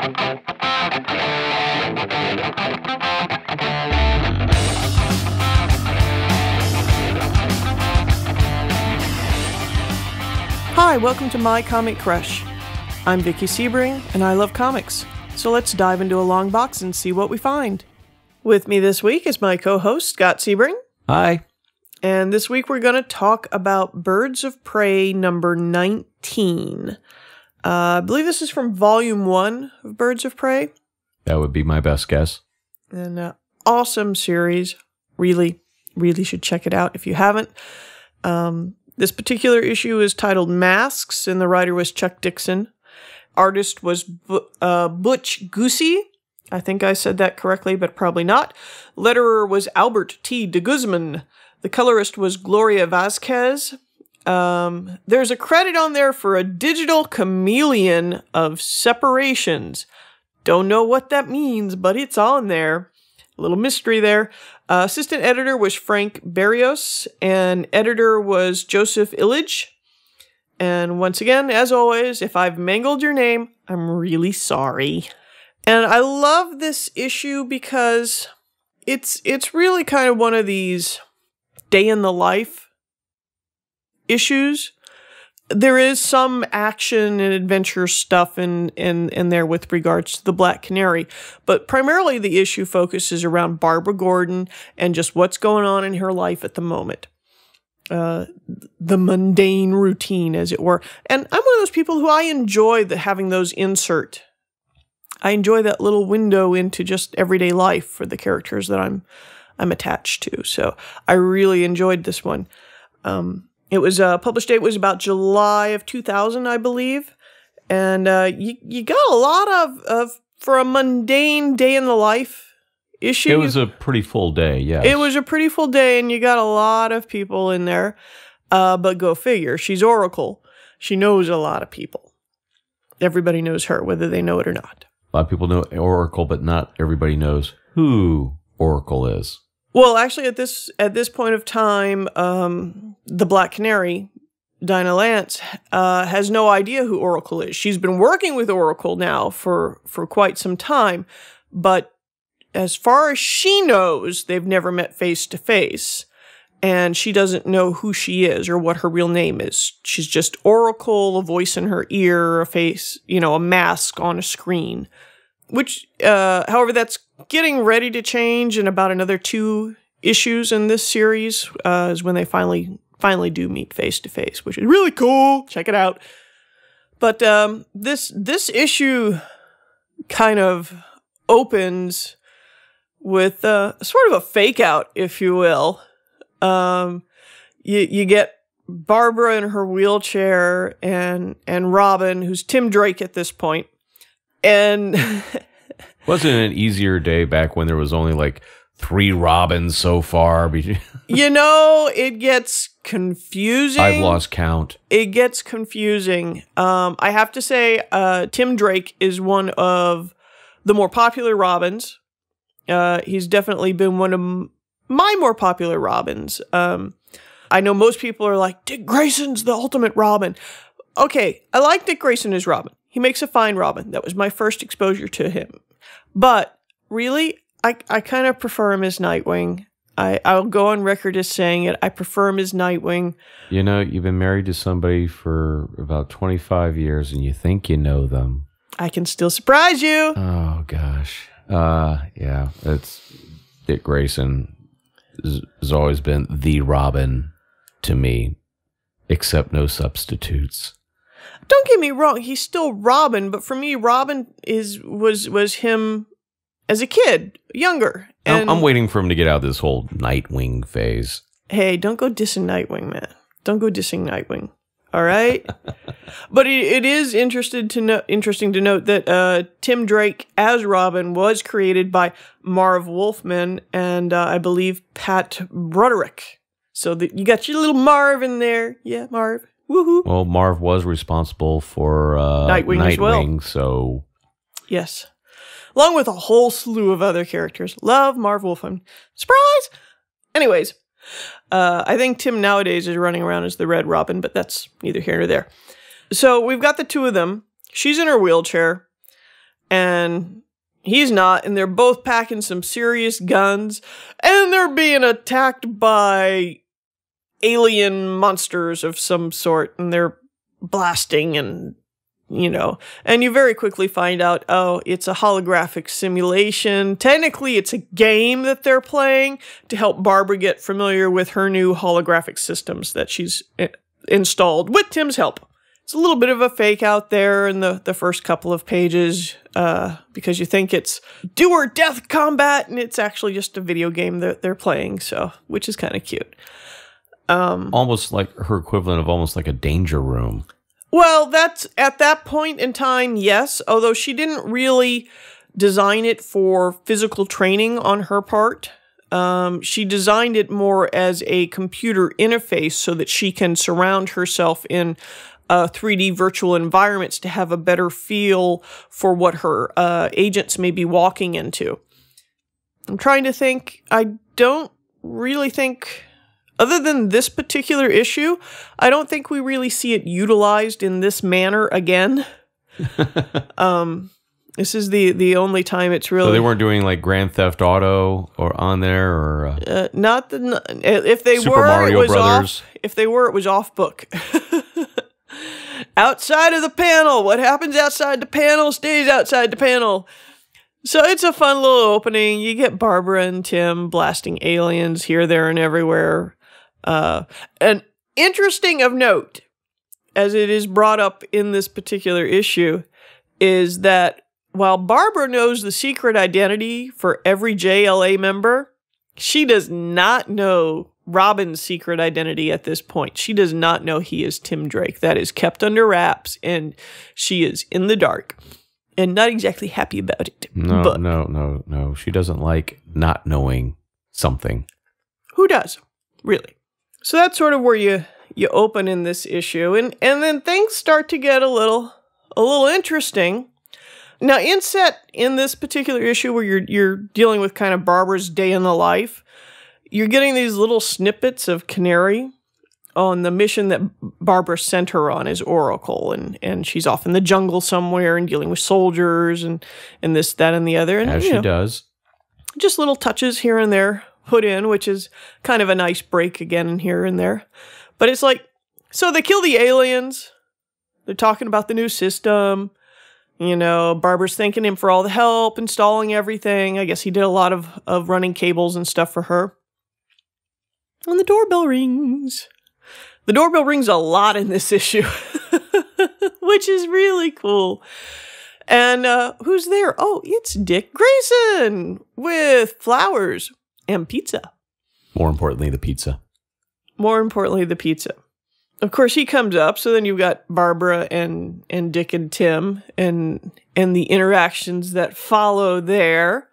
Hi, welcome to My Comic Crush. I'm Vickie Sebring, and I love comics. So let's dive into a long box and see what we find. With me this week is my co-host, Scott Sebring. Hi. And this week we're going to talk about Birds of Prey number 19. I believe this is from Volume 1 of Birds of Prey. That would be my best guess. An awesome series. Really, really should check it out if you haven't. This particular issue is titled Masks, and the writer was Chuck Dixon. Artist was Butch Goosey. I think I said that correctly, but probably not. Letterer was Albert T. de Guzman. The colorist was Gloria Vasquez. There's a credit on there for a digital chameleon of separations. Don't know what that means, but it's on there. A little mystery there. Assistant editor was Frank Barrios, and editor was Joseph Illich. And once again, as always, if I've mangled your name, I'm really sorry. And I love this issue because it's really kind of one of these day in the life issues. There is some action and adventure stuff in there with regards to the Black Canary, but primarily the issue focuses around Barbara Gordon and just what's going on in her life at the moment. The mundane routine, as it were. And I'm one of those people who I enjoy having those insert. I enjoy that little window into just everyday life for the characters that I'm attached to. So I really enjoyed this one. It was published date was about July of 2000, I believe. And you got a lot of for a mundane day in the life issue. It was a pretty full day, yes. It was a pretty full day, and you got a lot of people in there. But go figure, she's Oracle. She knows a lot of people. Everybody knows her, whether they know it or not. A lot of people know Oracle, but not everybody knows who Oracle is. Well, actually, at this point of time, the Black Canary, Dinah Lance, has no idea who Oracle is. She's been working with Oracle now for quite some time, but as far as she knows, they've never met face to face, and she doesn't know who she is or what her real name is. She's just Oracle, a voice in her ear, a face, a mask on a screen. Which, however, that's getting ready to change in about another 2 issues in this series, is when they finally do meet face to face, which is really cool. Check it out. But this issue kind of opens with sort of a fake out, if you will. You get Barbara in her wheelchair and Robin, who's Tim Drake at this point. And wasn't it an easier day back when there was only like 3 Robins so far? It gets confusing. I've lost count. It gets confusing. I have to say, Tim Drake is one of the more popular Robins. He's definitely been one of my more popular Robins. I know most people are like, Dick Grayson's the ultimate Robin. Okay, I like Dick Grayson as Robin. He makes a fine Robin. That was my first exposure to him. But really, I kind of prefer him as Nightwing. I'll go on record as saying it. I prefer him as Nightwing. You've been married to somebody for about 25 years and you think you know them. I can still surprise you. Oh, gosh. Yeah, it's Dick Grayson has always been the Robin to me, except no substitutes. Don't get me wrong, he's still Robin, but for me, Robin was him as a kid, younger. And I'm waiting for him to get out of this whole Nightwing phase. Hey, don't go dissing Nightwing, man. Don't go dissing Nightwing. All right? But it is interesting to note that Tim Drake as Robin was created by Marv Wolfman and I believe Pat Broderick. So you got your little Marv in there. Yeah, Marv. Woohoo. Well, Marv was responsible for Nightwing as well. So yes. Along with a whole slew of other characters. Love Marv Wolfman. Surprise! Anyways, I think Tim nowadays is running around as the Red Robin, but that's neither here nor there. So we've got the 2 of them. She's in her wheelchair, and he's not, and they're both packing some serious guns, and they're being attacked by alien monsters of some sort, and they're blasting and, and you very quickly find out, oh, it's a holographic simulation. Technically, it's a game that they're playing to help Barbara get familiar with her new holographic systems that she's installed with Tim's help. It's a little bit of a fake out there in the first couple of pages because you think it's do or death combat, and it's actually just a video game that they're playing, so which is kind of cute. Almost like her equivalent of almost like a danger room. Well, that's at that point in time, yes, although she didn't really design it for physical training on her part. She designed it more as a computer interface so that she can surround herself in 3D virtual environments to have a better feel for what her agents may be walking into. I'm trying to think. I don't really think, other than this particular issue, I don't think we really see it utilized in this manner again. This is the only time it's really. So they weren't doing like Grand Theft Auto or on there, or not the. If they Super were, Mario it was Brothers. off. If they were, it was off book. Outside of the panel, what happens outside the panel stays outside the panel. So it's a fun little opening. You get Barbara and Tim blasting aliens here, there, and everywhere. And interesting of note, as it is brought up in this particular issue, is that while Barbara knows the secret identity for every JLA member, she does not know Robin's secret identity at this point. She does not know he is Tim Drake. That is kept under wraps, and she is in the dark and not exactly happy about it. No. She doesn't like not knowing something. Who does? Really? So that's sort of where you open in this issue, and then things start to get a little interesting. Now, inset in this particular issue where you're dealing with kind of Barbara's day in the life, you're getting these little snippets of Canary on the mission that Barbara sent her on as Oracle, and she's off in the jungle somewhere and dealing with soldiers and this, that, and the other. And, as she does. Just little touches here and there put in, which is kind of a nice break again in here and there. But it's like, so they kill the aliens. They're talking about the new system. Barbara's thanking him for all the help, installing everything. I guess he did a lot of running cables and stuff for her. And the doorbell rings. The doorbell rings a lot in this issue, which is really cool. And who's there? Oh, it's Dick Grayson with flowers and pizza. More importantly, the pizza. Of course, he comes up, so then you've got Barbara and Dick and Tim and the interactions that follow there.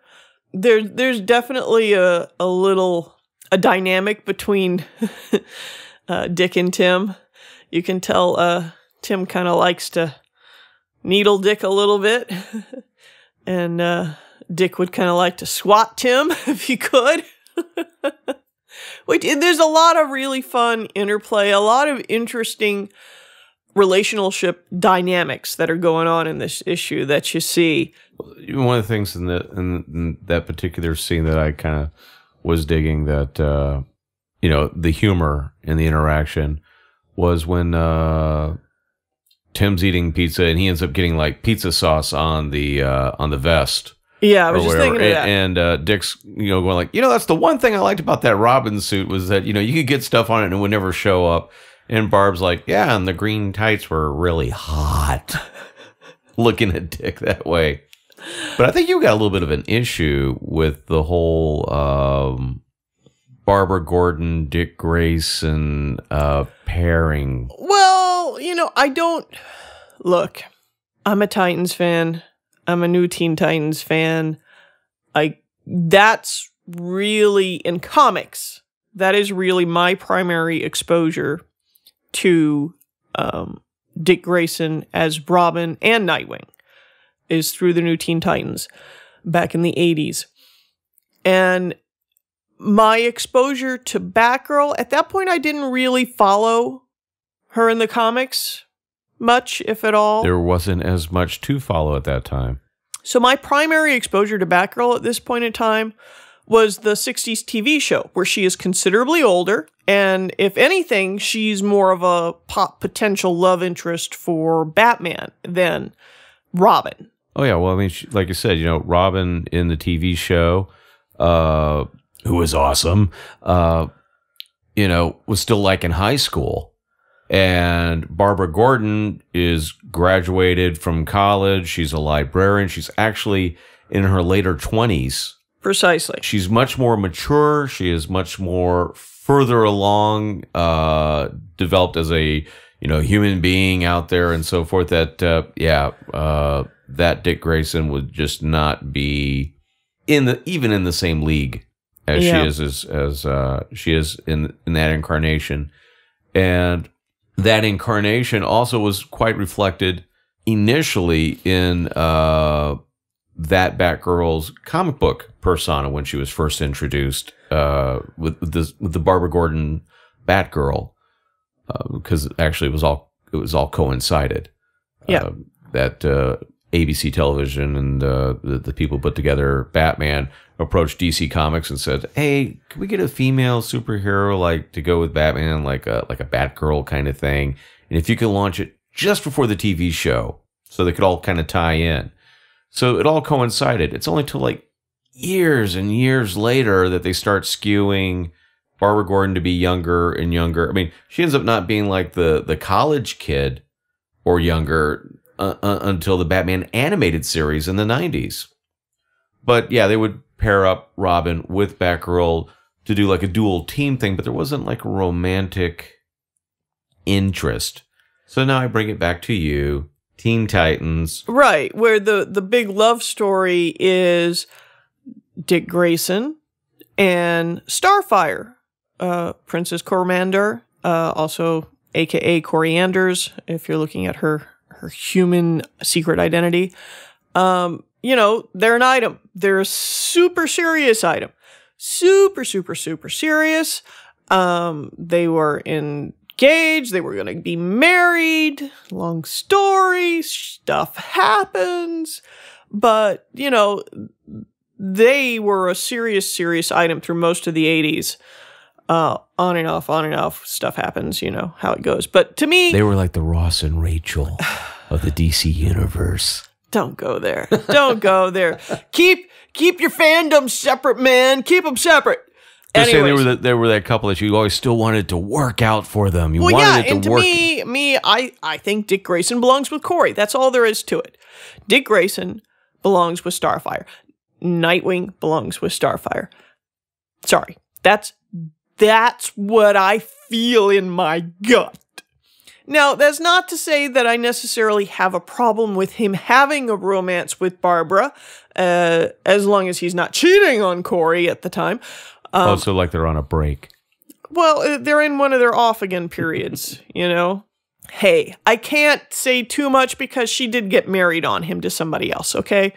There's definitely a dynamic between Dick and Tim. You can tell Tim kind of likes to needle Dick a little bit, and Dick would kind of like to swat Tim if he could. There's a lot of really fun interplay, a lot of interesting relationship dynamics that are going on in this issue that you see. One of the things in that particular scene that I kind of was digging, that the humor in the interaction, was when Tim's eating pizza and he ends up getting like pizza sauce on the vest. Yeah, I was just thinking of that. And Dick's, going like, that's the one thing I liked about that Robin suit, was that, you could get stuff on it and it would never show up. And Barb's like, yeah, and the green tights were really hot. Looking at Dick that way. But I think you got a little bit of an issue with the whole Barbara Gordon, Dick Grayson pairing. Well, I don't... Look, I'm a Titans fan. I'm a New Teen Titans fan. That's really, in comics, that is really my primary exposure to Dick Grayson as Robin and Nightwing, is through the New Teen Titans back in the 80s. And my exposure to Batgirl, at that point I didn't really follow her in the comics much, if at all. There wasn't as much to follow at that time. So my primary exposure to Batgirl at this point in time was the 60s TV show, where she is considerably older, and if anything, she's more of a potential love interest for Batman than Robin. Oh, yeah. Well, I mean, like you said, Robin in the TV show, who was awesome, was still like in high school. And Barbara Gordon is graduated from college. She's a librarian. She's actually in her later 20s. Precisely. She's much more mature. She is much more further along, developed as a human being out there and so forth. That that Dick Grayson would just not be even in the same league as she is as she is in that incarnation. And that incarnation also was quite reflected initially in that Batgirl's comic book persona when she was first introduced with the Barbara Gordon Batgirl, because actually it was all coincided. Yeah, that ABC Television and the people who put together Batman approached DC Comics and said, "Hey, can we get a female superhero to go with Batman, like a Batgirl kind of thing? And if you could launch it just before the TV show, so they could all kind of tie in." So it all coincided. It's only till years and years later that they start skewing Barbara Gordon to be younger and younger. I mean, she ends up not being like the college kid or younger until the Batman animated series in the 90s. But yeah, they would pair up Robin with Batgirl to do a dual team thing, but there wasn't a romantic interest. So now I bring it back to you. Teen Titans. Right, where the big love story is Dick Grayson and Starfire, Princess Coromandel, also aka Corianders, if you're looking at her human secret identity. They're an item. They're a super serious item. Super, super, super serious. They were engaged. They were going to be married. Long story. Stuff happens. But, they were a serious, serious item through most of the 80s. On and off, stuff happens, how it goes. But to me... They were like the Ross and Rachel of the DC universe. Don't go there. Don't go there. Keep your fandoms separate, man. Keep them separate. Just saying they were that couple that you always still wanted to work out for them. You wanted it to work. I think Dick Grayson belongs with Corey. That's all there is to it. Dick Grayson belongs with Starfire. Nightwing belongs with Starfire. Sorry. That's what I feel in my gut. Now, that's not to say that I necessarily have a problem with him having a romance with Barbara, as long as he's not cheating on Corey at the time. Also, they're on a break. Well, they're in one of their off-again periods, Hey, I can't say too much because she did get married on him to somebody else, okay?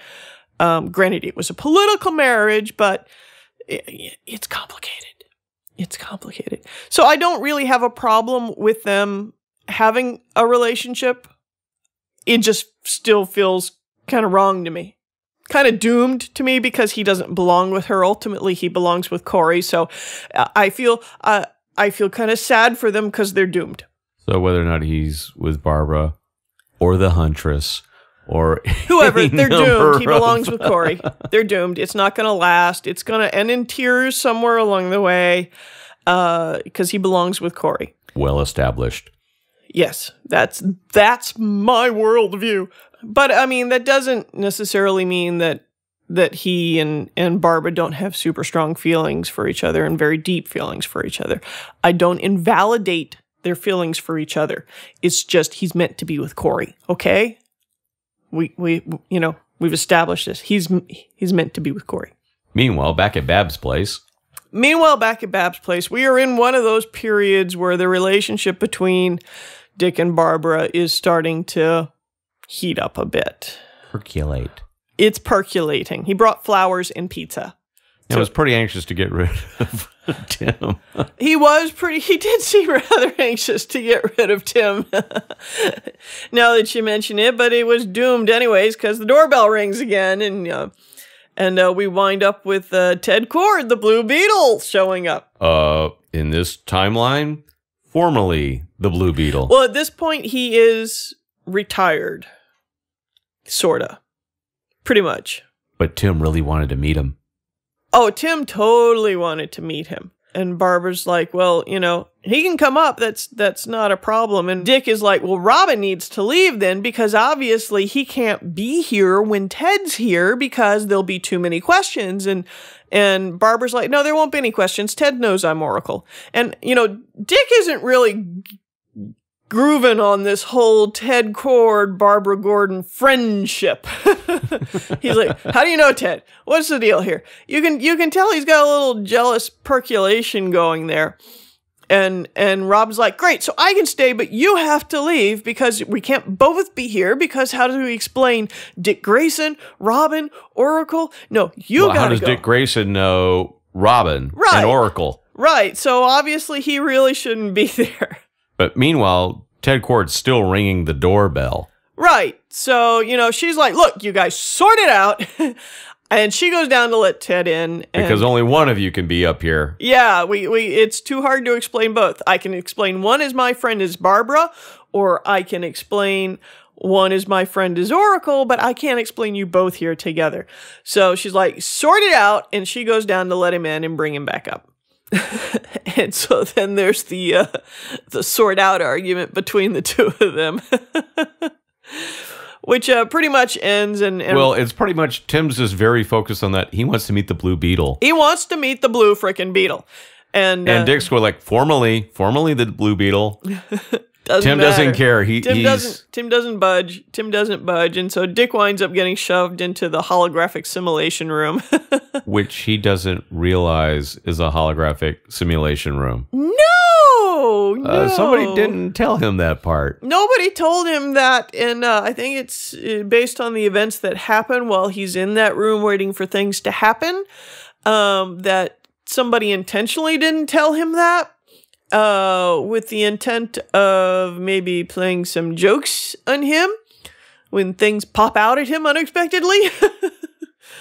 Granted, it was a political marriage, but it's complicated. It's complicated. So I don't really have a problem with them having a relationship. It just still feels kind of wrong to me. Kind of doomed to me because he doesn't belong with her. Ultimately, he belongs with Corey. So I feel kind of sad for them because they're doomed. So whether or not he's with Barbara or the Huntress or whoever, they're doomed. He belongs with Corey. They're doomed. It's not going to last. It's going to end in tears somewhere along the way because he belongs with Corey. Well established. Yes, that's my worldview. But I mean, that doesn't necessarily mean that he and Barbara don't have super strong feelings for each other and very deep feelings for each other. I don't invalidate their feelings for each other. It's just he's meant to be with Corey. Okay, we've established this. He's meant to be with Corey. Meanwhile, back at Bab's place, we are in one of those periods where the relationship between Dick and Barbara is starting to heat up a bit. Percolate. It's percolating. He brought flowers and pizza I was pretty anxious to get rid of Tim. He did seem rather anxious to get rid of Tim. Now that you mention it, but it was doomed anyways because the doorbell rings again, and we wind up with Ted Kord, the Blue Beetle, showing up. In this timeline, formerly the Blue Beetle. Well, at this point, he is retired. Sorta. Pretty much. But Tim really wanted to meet him. Oh, Tim totally wanted to meet him. And Barbara's like, well, he can come up. That's not a problem. And Dick is like, well, Robin needs to leave then because obviously he can't be here when Ted's here because there'll be too many questions. And Barbara's like, no, there won't be any questions. Ted knows I'm Oracle. And, Dick isn't really grooving on this whole Ted Kord, Barbara Gordon friendship. He's like, how do you know Ted? What's the deal here? You can tell he's got a little jealous percolation going there. And Rob's like, great, so I can stay, but you have to leave because we can't both be here because how do we explain Dick Grayson, Robin, Oracle? No, you gotta go. How does Dick Grayson know Robin and Oracle? Right, so obviously he really shouldn't be there. But meanwhile, Ted Kord's still ringing the doorbell. Right. So, she's like, look, you guys sort it out. And she goes down to let Ted in. Because only one of you can be up here. Yeah, it's too hard to explain both. I can explain one is my friend is Barbara, or I can explain one is my friend is Oracle, but I can't explain you both here together. So she's like, sort it out. And she goes down to let him in and bring him back up. And so then there's the sort out argument between the two of them, which pretty much ends. And well, it's pretty much Tim's just very focused on that. He wants to meet the Blue Beetle. He wants to meet the Blue frickin' Beetle, and Dick's going like formerly the Blue Beetle. Tim doesn't care. Tim doesn't budge. Tim doesn't budge, and so Dick winds up getting shoved into the holographic simulation room, which he doesn't realize is a holographic simulation room. No, somebody didn't tell him that part. Nobody told him that, and I think it's based on the events that happen while he's in that room waiting for things to happen. That somebody intentionally didn't tell him that. With the intent of maybe playing some jokes on him when things pop out at him unexpectedly.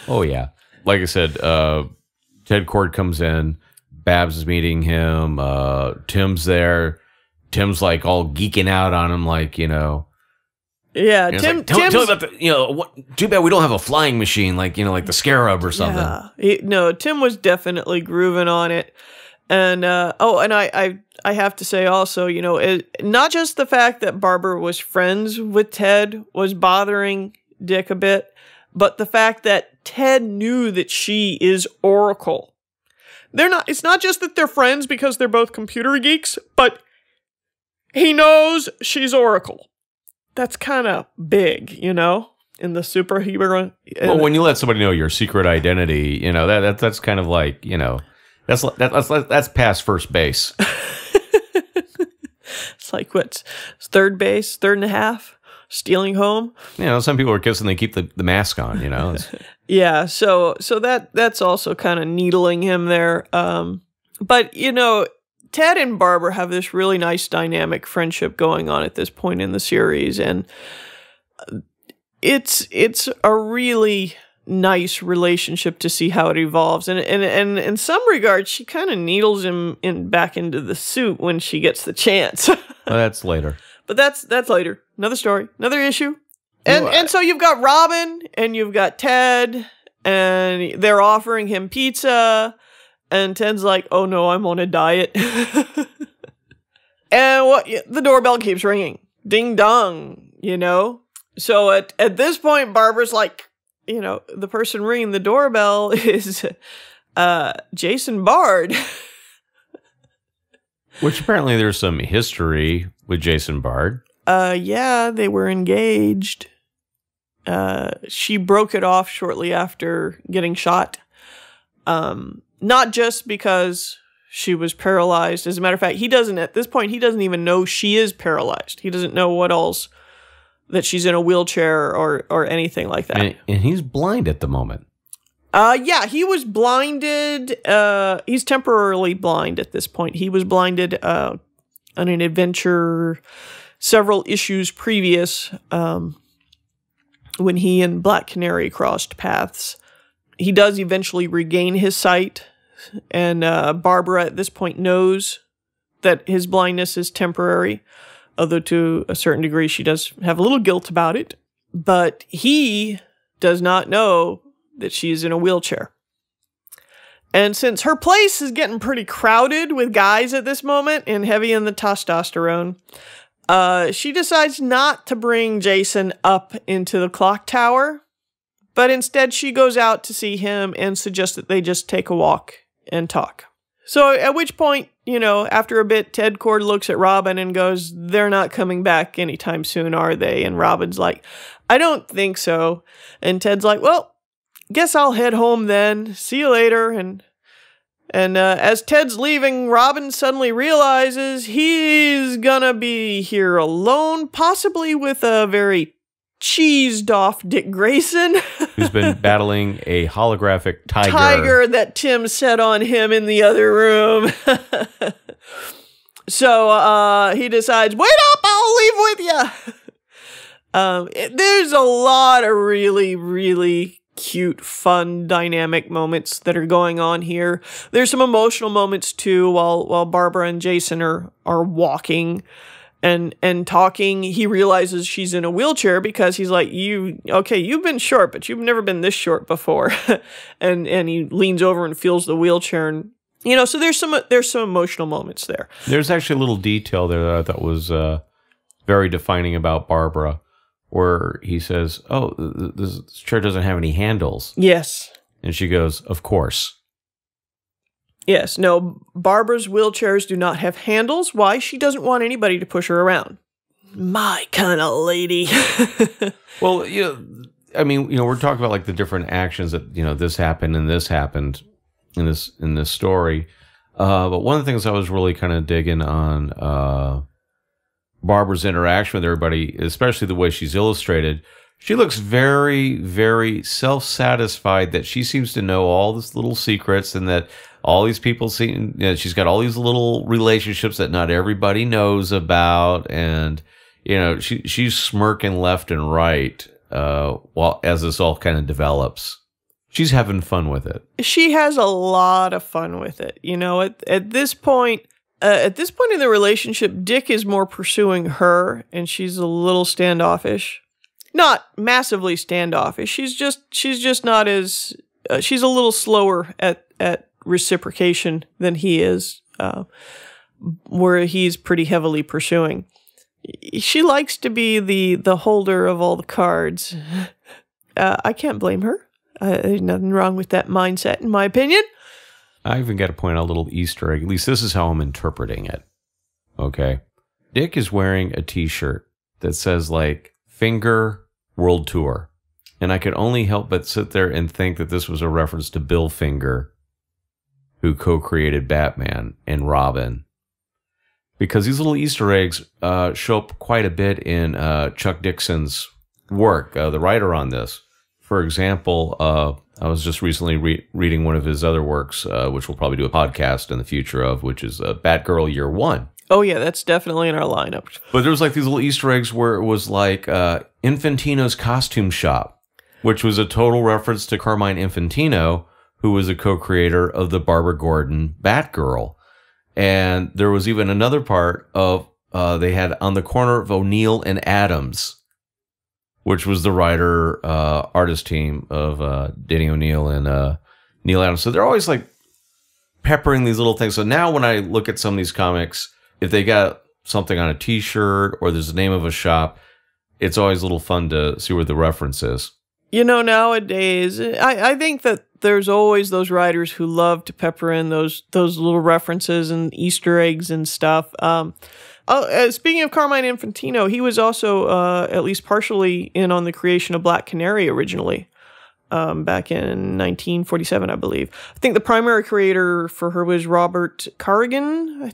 Oh, yeah. Like I said, Ted Kord comes in, Babs is meeting him, Tim's there. Tim's like all geeking out on him, like, Yeah, Tim. Like, tell me about the, too bad we don't have a flying machine, like, like the Scarab or something. Yeah. Tim was definitely grooving on it. And, and I have to say also, not just the fact that Barbara was friends with Ted was bothering Dick a bit, but the fact that Ted knew that she is Oracle. It's not just that they're friends because they're both computer geeks, but he knows she's Oracle. That's kind of big, in the superhero. Well, when you let somebody know your secret identity, that's kind of like, that's past first base. It's like what's third base, third and a half, stealing home. Some people are kissing, they keep the mask on. Yeah, so that's also kind of needling him there. But Ted and Barbara have this really nice dynamic friendship going on at this point in the series, and it's a really nice relationship to see how it evolves, and in some regards she kind of needles him back into the suit when she gets the chance. Well, that's later, but that's later, another story, another issue. And so you've got Robin and you've got Ted, and they're offering him pizza, and Ted's like, oh no, I'm on a diet. And the doorbell keeps ringing, ding dong, so at this point Barbara's like, the person ringing the doorbell is Jason Bard. Which apparently there's some history with Jason Bard. Yeah, they were engaged. She broke it off shortly after getting shot. Not just because she was paralyzed. As a matter of fact, at this point, he doesn't even know she is paralyzed. He doesn't know what else, that she's in a wheelchair or anything like that. And he's blind at the moment. Yeah, he was blinded. He's temporarily blind at this point. He was blinded on an adventure several issues previous when he and Black Canary crossed paths. He does eventually regain his sight, and Barbara at this point knows that his blindness is temporary, although to a certain degree she does have a little guilt about it. But he does not know that she's in a wheelchair. And since her place is getting pretty crowded with guys at this moment and heavy in the testosterone, she decides not to bring Jason up into the clock tower, but instead she goes out to see him and suggests that they just take a walk and talk. So at which point, you know, after a bit, Ted Kord looks at Robin and goes, "They're not coming back anytime soon, are they?" And Robin's like, "I don't think so." And Ted's like, "Well, guess I'll head home then. See you later." And as Ted's leaving, Robin suddenly realizes he's gonna be here alone, possibly with a very cheesed off Dick Grayson. Who's been battling a holographic tiger. Tiger that Tim set on him in the other room. So he decides, "Wait up, I'll leave with you." There's a lot of really, really cute, fun, dynamic moments that are going on here. There's some emotional moments too while Barbara and Jason are walking and talking. He realizes she's in a wheelchair because he's like, you've been short, but you've never been this short before." and he leans over and feels the wheelchair, and you know, so there's some emotional moments there. There's actually a little detail there that I thought was very defining about Barbara, where he says, "Oh, this chair doesn't have any handles." Yes. And she goes, "Of course." Yes. No, Barbara's wheelchairs do not have handles. Why? She doesn't want anybody to push her around. My kind of lady. Well, you know, I mean, you know, we're talking about like the different actions that, you know, this happened and this happened in this story. But one of the things I was really kind of digging on Barbara's interaction with everybody, especially the way she's illustrated, she looks very, very self-satisfied that she seems to know all these little secrets and that all these people see, you know, she's got all these little relationships that not everybody knows about. And, you know, she's smirking left and right while as this all kind of develops. She's having fun with it. She has a lot of fun with it. You know, at this point in the relationship, Dick is more pursuing her, and she's a little standoffish. Not massively standoffish. She's just not as she's a little slower at reciprocation than he is, where he's pretty heavily pursuing. She likes to be the holder of all the cards. I can't blame her. There's nothing wrong with that mindset, in my opinion. I even got to point out a little Easter egg. At least this is how I'm interpreting it. Okay. Dick is wearing a t-shirt that says like Finger World Tour. And I could only help but sit there and think that this was a reference to Bill Finger, who co-created Batman and Robin. Because these little Easter eggs show up quite a bit in Chuck Dixon's work, the writer on this. For example, I was just recently reading one of his other works, which we'll probably do a podcast in the future of, which is Batgirl Year One. Oh, yeah, that's definitely in our lineup. But there was like these little Easter eggs where it was like Infantino's Costume Shop, which was a total reference to Carmine Infantino, who was a co-creator of the Barbara Gordon Batgirl. And there was even another part of, they had on the corner of O'Neill and Adams, which was the writer artist team of Danny O'Neill and Neil Adams. So they're always like peppering these little things. So now when I look at some of these comics, if they got something on a t-shirt or there's the name of a shop, it's always a little fun to see where the reference is. You know, nowadays, I think that there's always those writers who love to pepper in those little references and Easter eggs and stuff. Speaking of Carmine Infantino, he was also at least partially in on the creation of Black Canary originally, back in 1947, I believe. I think the primary creator for her was Robert Carrigan.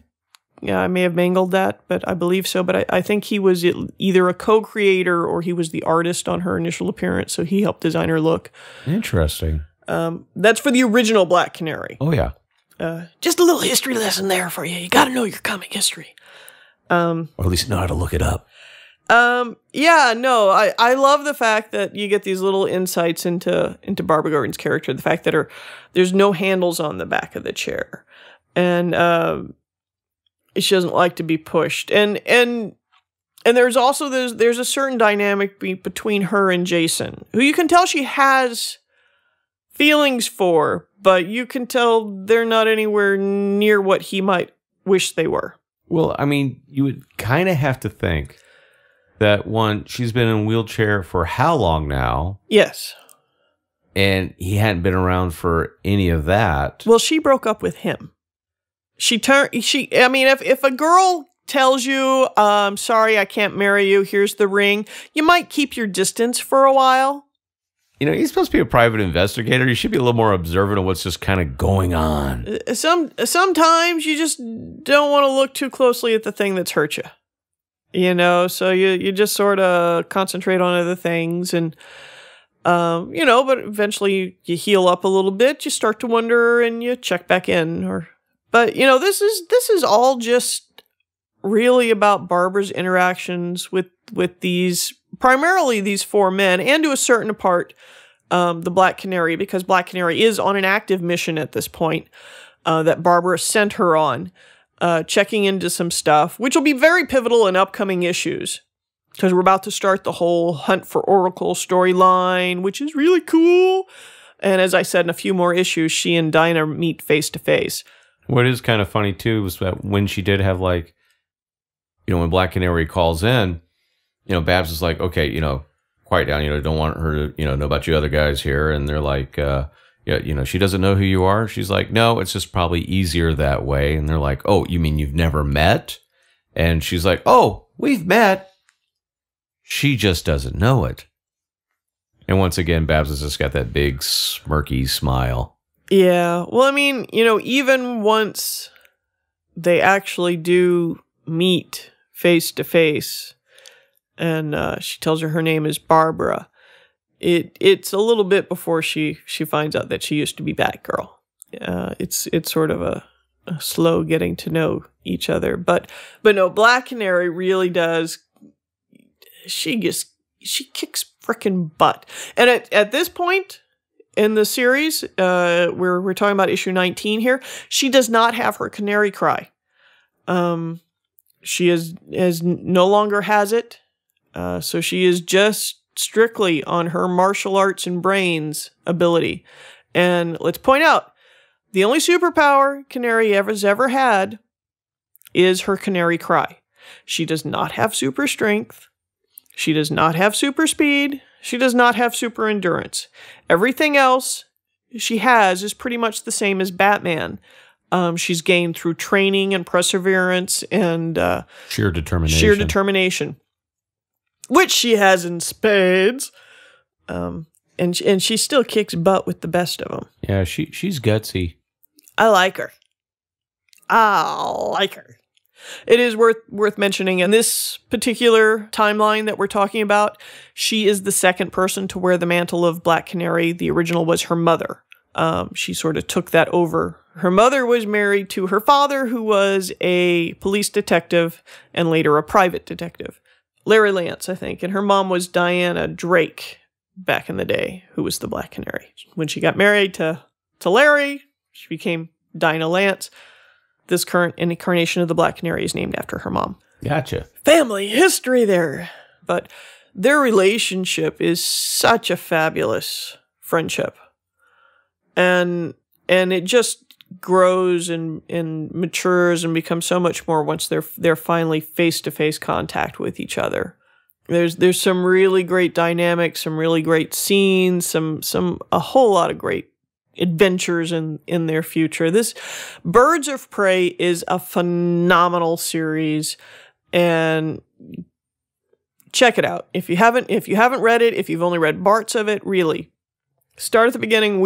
Yeah, I may have mangled that, but I believe so. But I think he was either a co-creator or he was the artist on her initial appearance, so he helped design her look. Interesting. That's for the original Black Canary. Oh, yeah. Just a little history lesson there for you. You got to know your comic history. Or at least know how to look it up. Yeah, no, I love the fact that you get these little insights into Barbara Gordon's character. The fact that there's no handles on the back of the chair, and she doesn't like to be pushed. And there's also there's a certain dynamic between her and Jason, who you can tell she has feelings for, but you can tell they're not anywhere near what he might wish they were. Well, I mean, you would kind of have to think that she's been in a wheelchair for how long now? Yes. And he hadn't been around for any of that. Well, she broke up with him. I mean, if a girl tells you, sorry, I can't marry you, here's the ring, you might keep your distance for a while. You know, he's supposed to be a private investigator. You should be a little more observant of what's just kind of going on. Sometimes you just don't want to look too closely at the thing that's hurt you. You know, so you just sort of concentrate on other things and, you know, but eventually you heal up a little bit, you start to wonder and you check back in. But, you know, this is all just really about Barbara's interactions with primarily these four men, and to a certain part, the Black Canary, because Black Canary is on an active mission at this point that Barbara sent her on. Checking into some stuff, which will be very pivotal in upcoming issues, because we're about to start the whole Hunt for Oracle storyline, which is really cool. And as I said, in a few more issues, she and Dinah meet face to face. What is kind of funny, too, was that when she did have, like, you know, when Black Canary calls in, you know, Babs is like, okay, you know, quiet down, you know, don't want her to, you know about you other guys here. And they're like, yeah, you know, she doesn't know who you are. She's like, no, it's just probably easier that way. And they're like, oh, you mean you've never met? And she's like, oh, we've met. She just doesn't know it. And once again, Babs has just got that big smirky smile. Yeah. Well, I mean, you know, even once they actually do meet face to face, and she tells her name is Barbara, it's a little bit before she finds out that she used to be Batgirl. It's sort of a slow getting to know each other, but no, Black Canary really does. She kicks frickin' butt, and at this point in the series, we're talking about issue 19 here. She does not have her canary cry. She has no longer has it, so she is just strictly on her martial arts and brains ability. And let's point out, the only superpower Canary has ever had is her canary cry. She does not have super strength. She does not have super speed. She does not have super endurance. Everything else she has is pretty much the same as Batman. She's gained through training and perseverance and sheer determination. Which she has in spades. And she still kicks butt with the best of them. Yeah, she's gutsy. I like her. It is worth mentioning, in this particular timeline that we're talking about, she is the second person to wear the mantle of Black Canary. The original was her mother. She sort of took that over. Her mother was married to her father, who was a police detective and later a private detective. Larry Lance, I think. And her mom was Diana Drake back in the day, who was the Black Canary. When she got married to Larry, she became Dinah Lance. This current incarnation of the Black Canary is named after her mom. Gotcha. Family history there. But their relationship is such a fabulous friendship. And it just grows and matures and becomes so much more once they're finally face-to-face contact with each other. There's some really great dynamics, some really great scenes, a whole lot of great adventures in their future. This Birds of Prey is a phenomenal series, and check it out. If you haven't read it, if you've only read parts of it, really start at the beginning,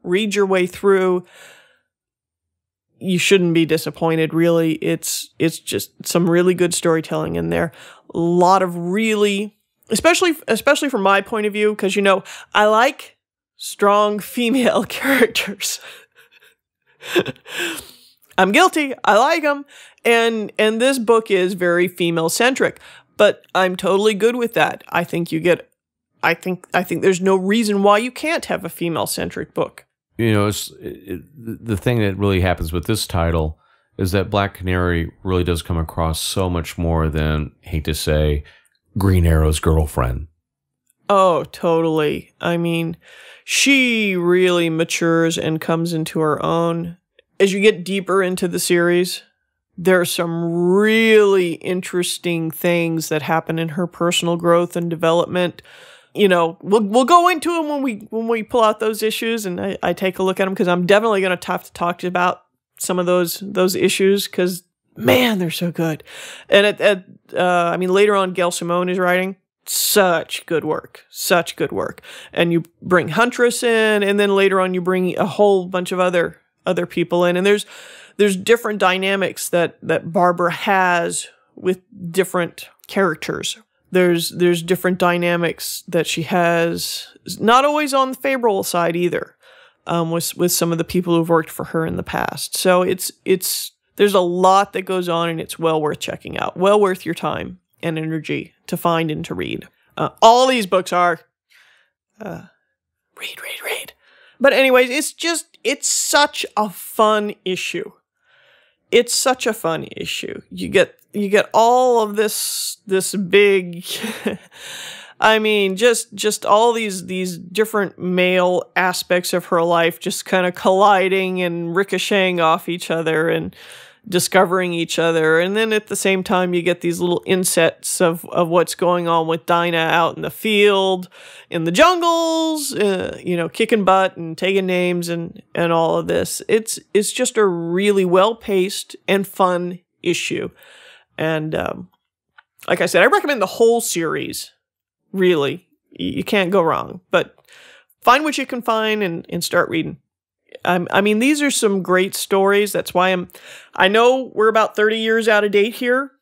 read your way through. You shouldn't be disappointed, really. It's just some really good storytelling in there. A lot of really especially from my point of view, because, I like strong female characters. I'm guilty. I like them. And this book is very female centric, but I'm totally good with that. I think there's no reason why you can't have a female centric book. The thing that really happens with this title is that Black Canary really does come across so much more than, hate to say, Green Arrow's girlfriend. Oh, totally. I mean, she really matures and comes into her own. As you get deeper into the series, there are some really interesting things that happen in her personal growth and development. We'll go into them when we pull out those issues and I take a look at them, because I'm definitely going to have to talk to you about some of those issues, because man, they're so good. And later on, Gail Simone is writing. Such good work. And you bring Huntress in, and then later on you bring a whole bunch of other people in, and there's different dynamics that Barbara has with different characters. There's different dynamics that she has, not always on the favorable side either, with some of the people who've worked for her in the past. So there's a lot that goes on, and it's well worth checking out. Well worth your time and energy to find and to read. All these books are read. But anyways, it's such a fun issue. It's such a fun issue. You get all of this big I mean, just all these different male aspects of her life just kind of colliding and ricocheting off each other and discovering each other. And then at the same time, you get these little insets of what's going on with Dinah out in the field, in the jungles, kicking butt and taking names and all of this. It's just a really well-paced and fun issue. And like I said, I recommend the whole series. Really, you can't go wrong. But find what you can find and start reading. I mean, these are some great stories. That's why I know we're about 30 years out of date here.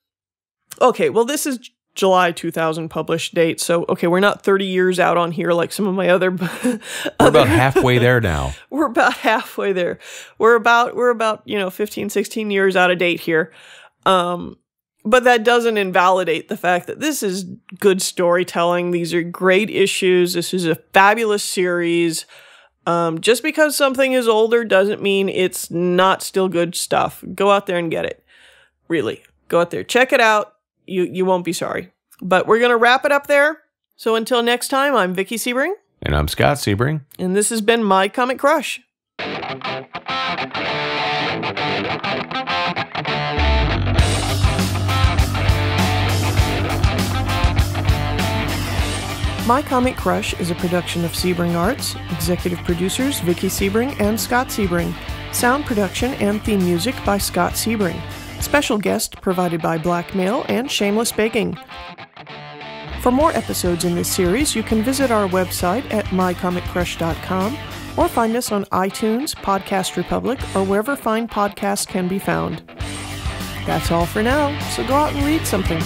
Okay, well, this is July 2000 published date. So, okay, we're not 30 years out on here like some of my other... We're about halfway there now. We're about halfway there. We're about 15, 16 years out of date here. But that doesn't invalidate the fact that this is good storytelling. These are great issues. This is a fabulous series. Just because something is older doesn't mean it's not still good stuff. Go out there and get it. Really. Go out there. Check it out. You won't be sorry. But we're going to wrap it up there. So until next time, I'm Vickie Sebring. And I'm Scott Sebring. And this has been My Comic Crush. My Comic Crush is a production of Sebring Arts, executive producers Vickie Sebring and Scott Sebring, sound production and theme music by Scott Sebring, special guest provided by Blackmail and Shameless Baking. For more episodes in this series, you can visit our website at mycomiccrush.com or find us on iTunes, Podcast Republic, or wherever fine podcasts can be found. That's all for now, so go out and read something.